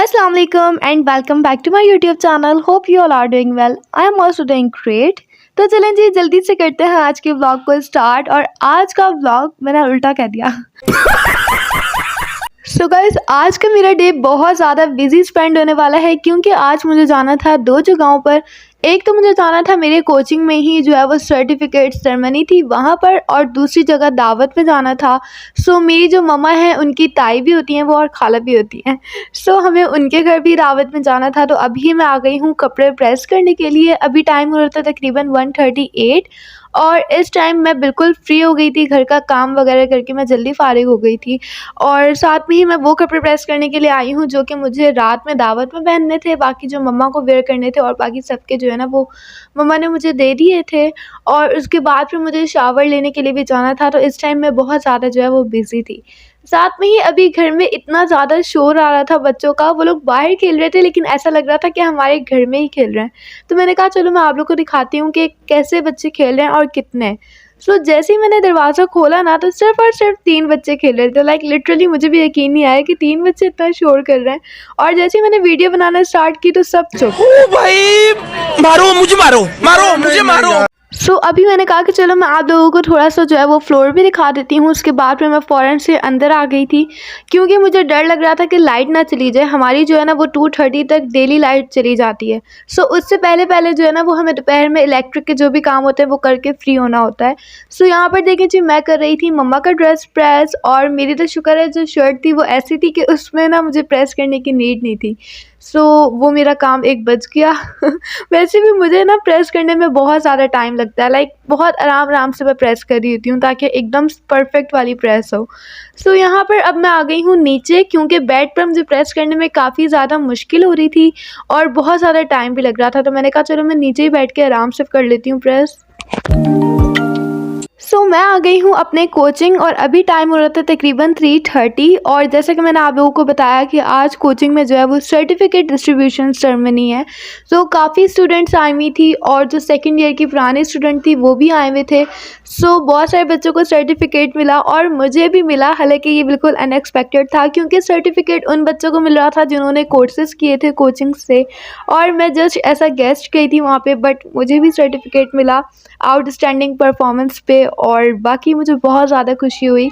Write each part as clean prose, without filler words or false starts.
Assalamu alaikum and welcome back to my YouTube channel. Hope you all are doing well. I am also doing great. तो चलें जी जल्दी से करते हैं आज के व्लॉग को स्टार्ट। और आज का व्लॉग मैंने उल्टा कह दिया। सो गाइस आज का मेरा डे बहुत ज़्यादा बिजी स्पेंड होने वाला है क्योंकि आज मुझे जाना था दो जगहों पर। एक तो मुझे जाना था मेरे कोचिंग में ही जो है वो सर्टिफिकेट सेरेमनी थी वहाँ पर, और दूसरी जगह दावत में जाना था। सो मेरी जो मम्मा है उनकी ताई भी होती हैं वो, और खाला भी होती हैं। सो हमें उनके घर भी दावत में जाना था। तो अभी मैं आ गई हूँ कपड़े प्रेस करने के लिए। अभी टाइम हो रहा था तकरीबन 1:38 और इस टाइम मैं बिल्कुल फ्री हो गई थी, घर का काम वगैरह करके मैं जल्दी फ़ारिग हो गई थी। और साथ में ही मैं वो कपड़े प्रेस करने के लिए आई हूँ जो कि मुझे रात में दावत में पहनने थे, बाकी जो मम्मा को वेयर करने थे, और बाकी सबके जो है ना वो मम्मा ने मुझे दे दिए थे। और उसके बाद फिर मुझे शावर लेने के लिए भी जाना था। तो इस टाइम मैं बहुत ज़्यादा जो है वो बिज़ी थी। साथ में ही अभी घर में इतना ज़्यादा शोर आ रहा था बच्चों का, वो लोग बाहर खेल रहे थे लेकिन ऐसा लग रहा था कि हमारे घर में ही खेल रहे हैं। तो मैंने कहा चलो मैं आप लोग को दिखाती हूँ कि कैसे बच्चे खेल रहे हैं और कितने। सो जैसे ही मैंने दरवाज़ा खोला ना तो सिर्फ़ और सिर्फ 3 बच्चे खेल रहे थे। लाइक लिटरली मुझे भी यकीन नहीं आया कि 3 बच्चे इतना शोर कर रहे हैं। और जैसे ही मैंने वीडियो बनाना स्टार्ट की तो सब चुप। ओ भाई मारो मुझे, मारो मारो मुझे, मारो। सो अभी मैंने कहा कि चलो मैं आप लोगों को थोड़ा सा जो है वो फ्लोर भी दिखा देती हूँ। उसके बाद फिर मैं फ़ौरन से अंदर आ गई थी क्योंकि मुझे डर लग रहा था कि लाइट ना चली जाए। हमारी जो है ना वो 2:30 तक डेली लाइट चली जाती है। सो उससे पहले पहले जो है ना वो हमें दोपहर में इलेक्ट्रिक के जो भी काम होते हैं वो करके फ्री होना होता है। सो यहाँ पर देखें जी मैं कर रही थी मम्मा का ड्रेस प्रेस, और मेरी तो शुक्र है जो शर्ट थी वो ऐसी थी कि उसमें ना मुझे प्रेस करने की नीड नहीं थी। सो वो मेरा काम एक बच गया। वैसे भी मुझे ना प्रेस करने में बहुत ज़्यादा टाइम लगता है। लाइक बहुत आराम से मैं प्रेस कर रही होती हूँ ताकि एकदम परफेक्ट वाली प्रेस हो। सो यहाँ पर अब मैं आ गई हूँ नीचे क्योंकि बेड पर मुझे प्रेस करने में काफ़ी ज़्यादा मुश्किल हो रही थी और बहुत ज़्यादा टाइम भी लग रहा था। तो मैंने कहा चलो मैं नीचे ही बैठ के आराम से कर लेती हूँ प्रेस। सो मैं आ गई हूँ अपने कोचिंग और अभी टाइम हो रहा था तकरीबन 3:30। और जैसे कि मैंने आप लोगों को बताया कि आज कोचिंग में जो है वो सर्टिफिकेट डिस्ट्रीब्यूशन सेरेमनी है। सो काफ़ी स्टूडेंट्स आई हुई थी और जो सेकंड ईयर की पुरानी स्टूडेंट थी वो भी आए हुए थे। सो बहुत सारे बच्चों को सर्टिफिकेट मिला और मुझे भी मिला। हालांकि ये बिल्कुल अनएक्सपेक्टेड था क्योंकि सर्टिफिकेट उन बच्चों को मिल रहा था जिन्होंने कोर्सेज़ किए थे कोचिंग से, और मैं जस्ट ऐसा गेस्ट गई थी वहाँ पे, बट मुझे भी सर्टिफिकेट मिला आउटस्टैंडिंग परफॉर्मेंस पे। और बाकी मुझे बहुत ज़्यादा खुशी हुई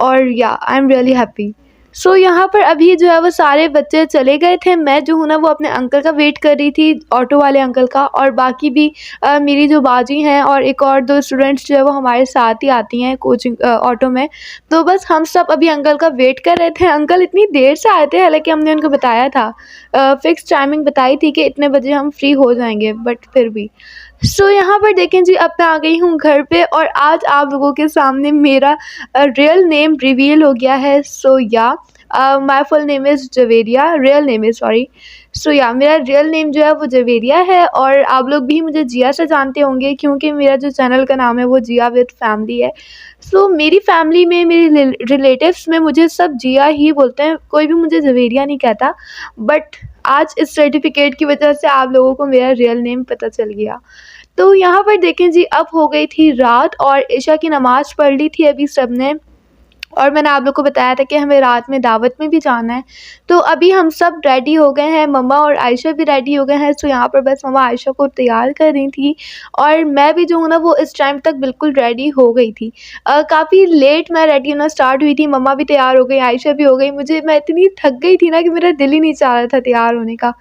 और या आई एम रियली हैप्पी। सो यहाँ पर अभी जो है वो सारे बच्चे चले गए थे। मैं जो हूँ ना वो अपने अंकल का वेट कर रही थी, ऑटो वाले अंकल का, और बाकी भी मेरी जो बाजी हैं और एक और 2 स्टूडेंट्स जो है वो हमारे साथ ही आती हैं कोचिंग ऑटो में। तो बस हम सब अभी अंकल का वेट कर रहे थे। अंकल इतनी देर से आए थे, हालांकि हमने उनको बताया था, फ़िक्स टाइमिंग बताई थी कि इतने बजे हम फ्री हो जाएंगे, बट फिर भी। सो यहाँ पर देखें जी अब मैं आ गई हूँ घर पे और आज आप लोगों के सामने मेरा रियल नेम रिवील हो गया है। So yeah my full name is Javeria, real name is sorry. So yeah मेरा रियल नेम जो है वो जवेरिया है, और आप लोग भी मुझे जिया से जानते होंगे क्योंकि मेरा जो चैनल का नाम है वो जिया विद फैमिली है। सो मेरी फैमिली में, मेरे रिलेटिव्स में मुझे सब जिया ही बोलते हैं, कोई भी मुझे जवेरिया नहीं कहता। बट आज इस सर्टिफिकेट की वजह से आप लोगों को मेरा रियल नेम पता चल गया। तो यहाँ पर देखें जी अब हो गई थी रात और इशा की नमाज़ पढ़ ली थी अभी सब ने, और मैंने आप लोग को बताया था कि हमें रात में दावत में भी जाना है। तो अभी हम सब रेडी हो गए हैं, मम्मा और आयशा भी रेडी हो गए हैं। सो यहाँ पर बस मम्मा आयशा को तैयार कर रही थी और मैं भी जो हूँ ना वो इस टाइम तक बिल्कुल रेडी हो गई थी। काफ़ी लेट मैं रेडी होना स्टार्ट हुई थी। मम्मा भी तैयार हो गई, आयशा भी हो गई। मैं इतनी थक गई थी ना कि मेरा दिल ही नहीं चाह रहा था तैयार होने का,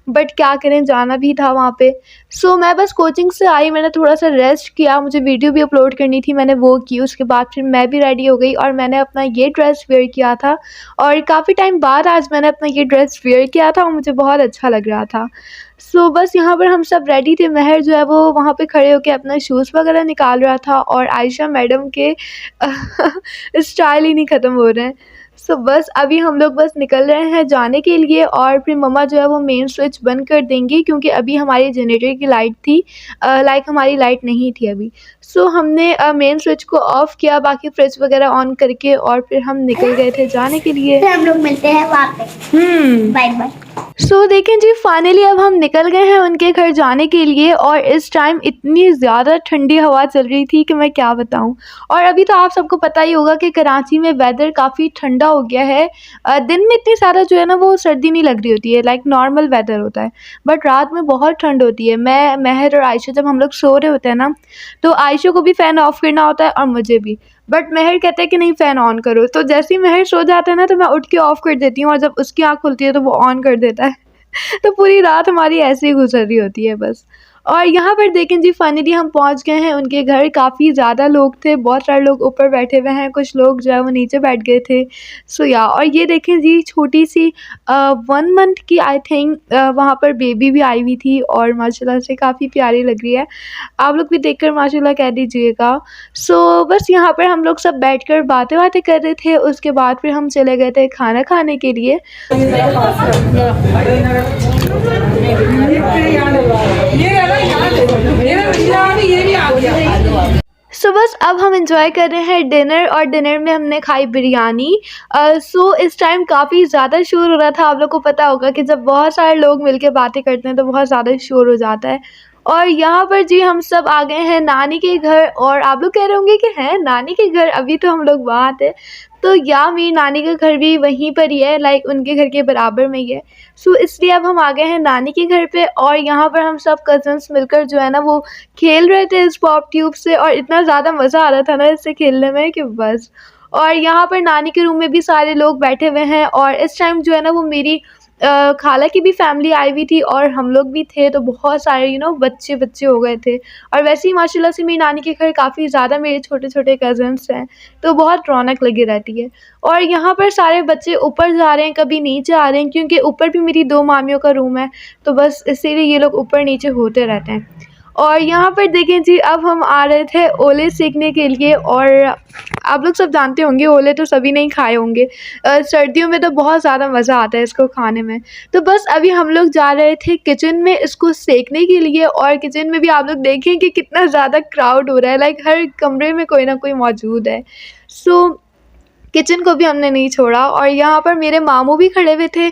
बट क्या करें, जाना भी था वहाँ पे। सो मैं बस कोचिंग से आई, मैंने थोड़ा सा रेस्ट किया, मुझे वीडियो भी अपलोड करनी थी, मैंने वो की। उसके बाद फिर मैं भी रेडी हो गई और मैंने अपना ये ड्रेस वेयर किया था, और काफ़ी टाइम बाद आज मैंने अपना ये ड्रेस वेयर किया था और मुझे बहुत अच्छा लग रहा था। सो बस यहाँ पर हम सब रेडी थे। महर जो है वो वहाँ पे खड़े होकर अपना शूज़ वगैरह निकाल रहा था, और आयशा मैडम के स्टाइल ही नहीं ख़त्म हो रहे हैं। सो बस अभी हम लोग बस निकल रहे हैं जाने के लिए, और फिर मम्मा जो है वो मेन स्विच बंद कर देंगी क्योंकि अभी हमारी जनरेटर की लाइट थी, लाइक हमारी लाइट नहीं थी अभी। सो हमने मेन स्विच को ऑफ़ किया, बाकी फ्रिज वगैरह ऑन करके, और फिर हम निकल गए थे जाने के लिए। फिर हम लोग मिलते हैं वहाँ पे। Bye bye. देखें जी, फाइनली अब हम निकल गए हैं उनके घर जाने के लिए और इस टाइम इतनी ज़्यादा ठंडी हवा चल रही थी कि मैं क्या बताऊं। और अभी तो आप सबको पता ही होगा कि कराची में वेदर काफ़ी ठंडा हो गया है। दिन में इतनी ज़्यादा जो है ना वो सर्दी नहीं लग रही होती है, लाइक नॉर्मल वेदर होता है, बट रात में बहुत ठंड होती है। मैं, महर और आयशा जब हम लोग सो रहे होते हैं ना, तो आयशा को भी फ़ैन ऑफ़ करना होता है और मुझे भी, बट महर कहता है कि नहीं फ़ैन ऑन करो। तो जैसे ही महर सो जाता है ना, तो मैं उठ के ऑफ़ कर देती हूँ और जब उसकी आँख खुलती है तो वो ऑन कर देता है। तो पूरी रात हमारी ऐसे ही गुजर रही होती है बस। और यहाँ पर देखें जी, फाइनली हम पहुँच गए हैं उनके घर। काफ़ी ज़्यादा लोग थे, बहुत सारे लोग ऊपर बैठे हुए हैं, कुछ लोग जो है वो नीचे बैठ गए थे। और ये देखें जी, छोटी सी 1 मंथ की आई थिंक वहाँ पर बेबी भी आई हुई थी और माशाल्लाह से काफ़ी प्यारी लग रही है। आप लोग भी देखकर माशाल्लाह कह दीजिएगा। बस यहाँ पर हम लोग सब बैठकर बातें-वातें कर रहे थे। उसके बाद फिर हम चले गए थे खाना खाने के लिए। बस अब हम एंजॉय कर रहे हैं डिनर और डिनर में हमने खाई बिरयानी। इस टाइम काफ़ी ज़्यादा शोर हो रहा था। आप लोग को पता होगा कि जब बहुत सारे लोग मिलके बातें करते हैं तो बहुत ज़्यादा शोर हो जाता है। और यहाँ पर जी हम सब आ गए हैं नानी के घर। और आप लोग कह रहे होंगे कि हैं नानी के घर, अभी तो हम लोग वहाँ थे। तो या मेरी नानी का घर भी वहीं पर ही है, लाइक उनके घर के बराबर में ही है। इसलिए अब हम आ गए हैं नानी के घर पे और यहाँ पर हम सब कज़न्स मिलकर जो है ना वो खेल रहे थे इस पॉप ट्यूब से और इतना ज़्यादा मज़ा आ रहा था ना इससे खेलने में कि बस। और यहाँ पर नानी के रूम में भी सारे लोग बैठे हुए हैं और इस टाइम जो है ना वो मेरी खाला की भी फैमिली आई हुई थी और हम लोग भी थे, तो बहुत सारे बच्चे हो गए थे। और वैसे ही माशाल्लाह से मेरी नानी के घर काफ़ी ज़्यादा मेरे छोटे-छोटे कज़न्स हैं, तो बहुत रौनक लगी रहती है। और यहाँ पर सारे बच्चे ऊपर जा रहे हैं, कभी नीचे आ रहे हैं, क्योंकि ऊपर भी मेरी 2 मामियों का रूम है, तो बस इसीलिए ये लोग ऊपर-नीचे होते रहते हैं। और यहाँ पर देखें जी, अब हम आ रहे थे ओले सेकने के लिए और आप लोग सब जानते होंगे ओले तो सभी ने ही खाए होंगे। सर्दियों में तो बहुत ज़्यादा मज़ा आता है इसको खाने में। तो बस अभी हम लोग जा रहे थे किचन में इसको सेकने के लिए और किचन में भी आप लोग देखें कि कितना ज़्यादा क्राउड हो रहा है, लाइक हर कमरे में कोई ना कोई मौजूद है। किचन को भी हमने नहीं छोड़ा। और यहाँ पर मेरे मामू भी खड़े हुए थे।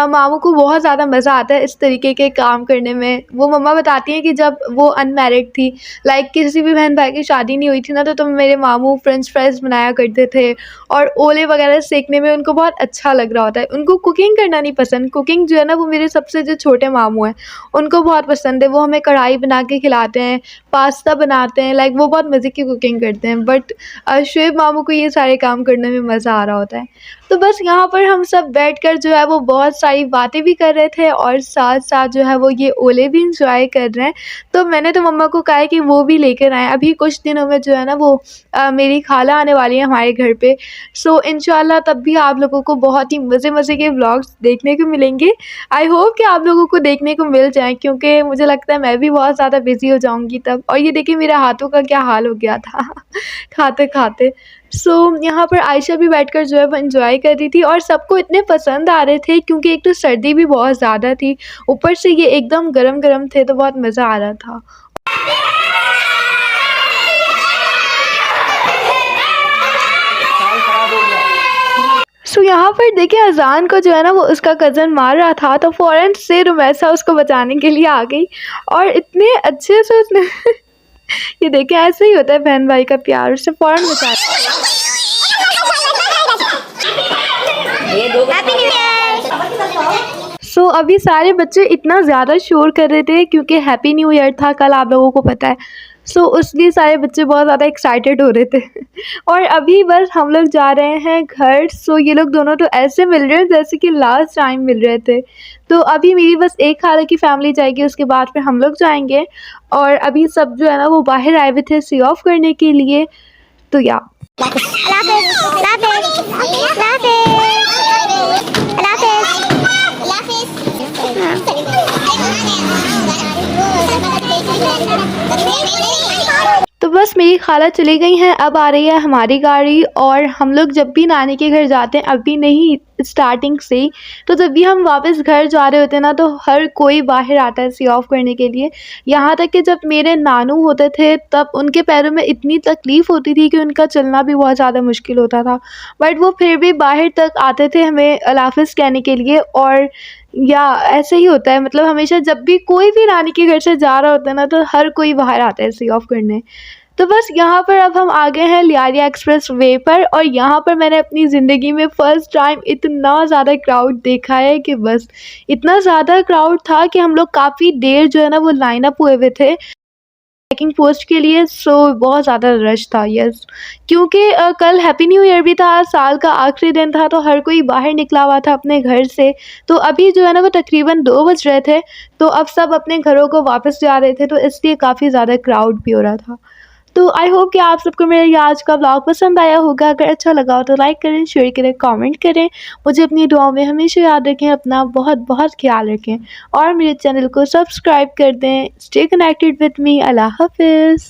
मामू को बहुत ज़्यादा मज़ा आता है इस तरीके के काम करने में। वो मम्मा बताती हैं कि जब वो अनमैरिड थी, लाइक किसी भी बहन भाई की शादी नहीं हुई थी ना, तो मेरे मामू फ्रेंच फ्राइज़ बनाया करते थे और ओले वगैरह सेकने में उनको बहुत अच्छा लग रहा होता है। उनको कुकिंग करना नहीं पसंद, कुकिंग जो है ना वो मेरे सबसे जो छोटे मामू हैं उनको बहुत पसंद है। वो हमें कढ़ाई बना के खिलाते हैं, पास्ता बनाते हैं, लाइक वो बहुत मज़े की कुकिंग करते हैं। बट शुएब मामू को ये सारे काम करने में मज़ा आ रहा होता है। तो बस यहाँ पर हम सब बैठकर जो है वो बहुत सारी बातें भी कर रहे थे और साथ-साथ जो है वो ये ओले भी एंजॉय कर रहे हैं। तो मैंने तो मम्मा को कहा है कि वो भी लेकर आएँ। अभी कुछ दिनों में जो है ना वो मेरी खाला आने वाली है हमारे घर पे। इंशाल्लाह तब भी आप लोगों को बहुत ही मज़े-मज़े के व्लॉग्स देखने को मिलेंगे। आई होप कि आप लोगों को देखने को मिल जाएँ, क्योंकि मुझे लगता है मैं भी बहुत ज़्यादा बिज़ी हो जाऊँगी तब। और ये देखिए मेरे हाथों का क्या हाल हो गया था खाते-खाते। यहाँ पर आयशा भी बैठकर जो है वो एंजॉय कर रही थी और सबको इतने पसंद आ रहे थे, क्योंकि एक तो सर्दी भी बहुत ज़्यादा थी, ऊपर से ये एकदम गरम-गरम थे, तो बहुत मज़ा आ रहा था। यहाँ पर देखिए अज़ान को जो है ना वो उसका कज़न मार रहा था, तो फ़ौरन से रुमैसा उसको बचाने के लिए आ गई और इतने अच्छे से उसने ये देखिए ऐसे ही होता है बहन भाई का प्यार, उससे फ़ौरन बचा। अभी सारे बच्चे इतना ज़्यादा शोर कर रहे थे क्योंकि हैप्पी न्यू ईयर था कल, आप लोगों को पता है। इसलिए सारे बच्चे बहुत ज़्यादा एक्साइटेड हो रहे थे और अभी बस हम लोग जा रहे हैं घर। ये लोग दोनों तो ऐसे मिल रहे हैं जैसे कि लास्ट टाइम मिल रहे थे। तो अभी मेरी बस एक खाला की फैमिली जाएगी, उसके बाद फिर हम लोग जाएंगे। और अभी सब जो है ना वो बाहर आए हुए थे सी ऑफ करने के लिए। तो या तो बस मेरी खाला चली गई हैं, अब आ रही है हमारी गाड़ी। और हम लोग जब भी नानी के घर जाते हैं, अभी नहीं स्टार्टिंग से ही, तो जब भी हम वापस घर जा रहे होते हैं ना, तो हर कोई बाहर आता है सी ऑफ करने के लिए। यहाँ तक कि जब मेरे नानू होते थे तब उनके पैरों में इतनी तकलीफ़ होती थी कि उनका चलना भी बहुत ज़्यादा मुश्किल होता था, बट वो फिर भी बाहर तक आते थे हमें अल्लाह हाफ़िज़ कहने के लिए। और या ऐसे ही होता है, मतलब हमेशा जब भी कोई भी नानी के घर से जा रहा होता है ना, तो हर कोई बाहर आता है सी ऑफ करने। तो बस यहाँ पर अब हम आ गए हैं लियारिया एक्सप्रेस वे पर, और यहाँ पर मैंने अपनी ज़िंदगी में फ़र्स्ट टाइम इतना ज़्यादा क्राउड देखा है कि बस इतना ज़्यादा क्राउड था कि हम लोग काफ़ी देर जो है ना वो लाइन अप हुए हुए थे चेकिंग पोस्ट के लिए। सो बहुत ज़्यादा रश था, यस, क्योंकि कल हैप्पी न्यू ईयर भी था, साल का आखिरी दिन था, तो हर कोई बाहर निकला हुआ था अपने घर से। तो अभी जो है ना वो तकरीबन 2 बज रहे थे, तो अब सब अपने घरों को वापस जा रहे थे, तो इसलिए काफ़ी ज़्यादा क्राउड भी हो रहा था। तो आई होप कि आप सबको मेरा ये आज का व्लॉग पसंद आया होगा। अगर अच्छा लगा हो तो लाइक करें, शेयर करें, कमेंट करें। मुझे अपनी दुआओं में हमेशा याद रखें, अपना बहुत बहुत ख्याल रखें और मेरे चैनल को सब्सक्राइब कर दें। Stay connected with me. अल्लाह हाफ़िज़।